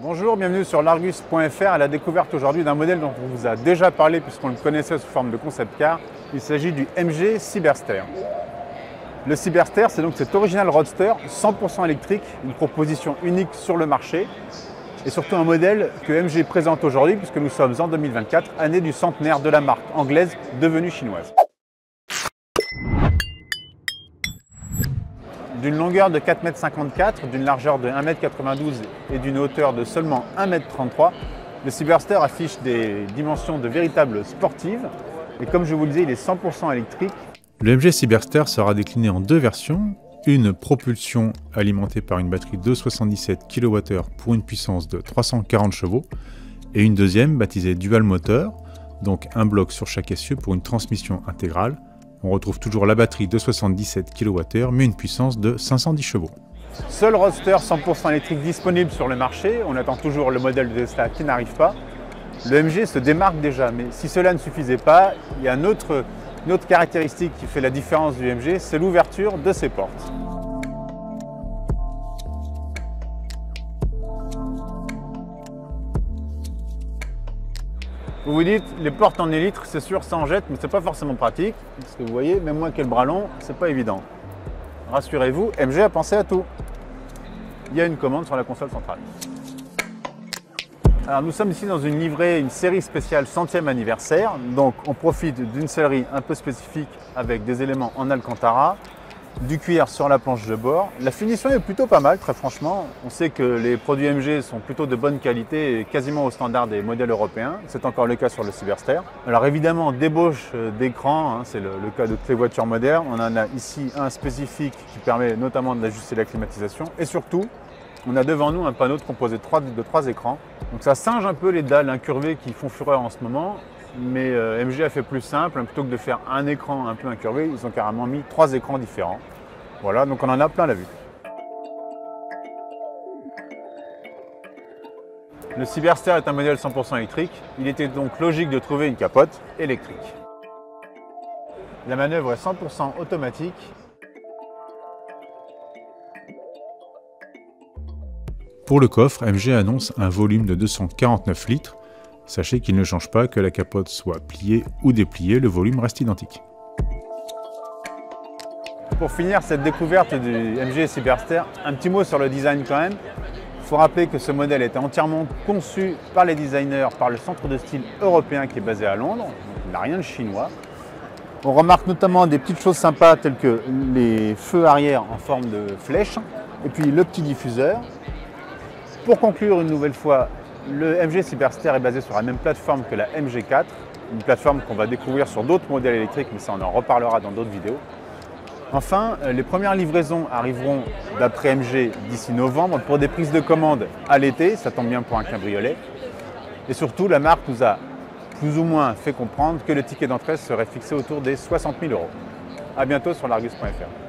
Bonjour, bienvenue sur l'Argus.fr à la découverte aujourd'hui d'un modèle dont on vous a déjà parlé puisqu'on le connaissait sous forme de concept car. Il s'agit du MG Cyberster. Le Cyberster, c'est donc cet original roadster 100% électrique, une proposition unique sur le marché et surtout un modèle que MG présente aujourd'hui puisque nous sommes en 2024, année du centenaire de la marque anglaise devenue chinoise. D'une longueur de 4,54 m, d'une largeur de 1,92 m et d'une hauteur de seulement 1,33 m, le Cyberster affiche des dimensions de véritable sportive. Et comme je vous le disais, il est 100% électrique. Le MG Cyberster sera décliné en deux versions. Une propulsion alimentée par une batterie de 77 kWh pour une puissance de 340 chevaux. Et une deuxième baptisée Dual Motor, donc un bloc sur chaque essieu pour une transmission intégrale. On retrouve toujours la batterie de 77 kWh, mais une puissance de 510 chevaux. Seul roadster 100% électrique disponible sur le marché. On attend toujours le modèle de Tesla qui n'arrive pas. Le MG se démarque déjà, mais si cela ne suffisait pas, il y a une autre caractéristique qui fait la différence du MG, c'est l'ouverture de ses portes. Vous vous dites, les portes en élytre, c'est sûr, ça en jette, mais c'est pas forcément pratique. Parce que vous voyez, même moi qui ai le bras long, c'est pas évident. Rassurez-vous, MG a pensé à tout. Il y a une commande sur la console centrale. Alors nous sommes ici dans une livrée, une série spéciale 100e anniversaire. Donc on profite d'une sellerie un peu spécifique avec des éléments en Alcantara, du cuir sur la planche de bord. La finition est plutôt pas mal, très franchement. On sait que les produits MG sont plutôt de bonne qualité et quasiment au standard des modèles européens. C'est encore le cas sur le Cyberster. Alors évidemment, débauche d'écran, c'est le cas de toutes les voitures modernes. On en a ici un spécifique qui permet notamment d'ajuster la climatisation. Et surtout, on a devant nous un panneau composé de trois écrans. Donc ça singe un peu les dalles incurvées qui font fureur en ce moment. Mais MG a fait plus simple, plutôt que de faire un écran un peu incurvé, ils ont carrément mis 3 écrans différents. Voilà, donc on en a plein la vue. Le Cyberster est un modèle 100% électrique, il était donc logique de trouver une capote électrique. La manœuvre est 100% automatique. Pour le coffre, MG annonce un volume de 249 litres. Sachez qu'il ne change pas que la capote soit pliée ou dépliée, le volume reste identique. Pour finir cette découverte du MG Cyberster, un petit mot sur le design quand même. Il faut rappeler que ce modèle était entièrement conçu par les designers, par le centre de style européen qui est basé à Londres, donc il n'a rien de chinois. On remarque notamment des petites choses sympas telles que les feux arrière en forme de flèche et puis le petit diffuseur. Pour conclure une nouvelle fois, le MG Cyberster est basé sur la même plateforme que la MG4, une plateforme qu'on va découvrir sur d'autres modèles électriques, mais ça on en reparlera dans d'autres vidéos. Enfin, les premières livraisons arriveront d'après MG d'ici novembre pour des prises de commande à l'été, ça tombe bien pour un cabriolet. Et surtout, la marque nous a plus ou moins fait comprendre que le ticket d'entrée serait fixé autour des 60 000 €. A bientôt sur l'Argus.fr.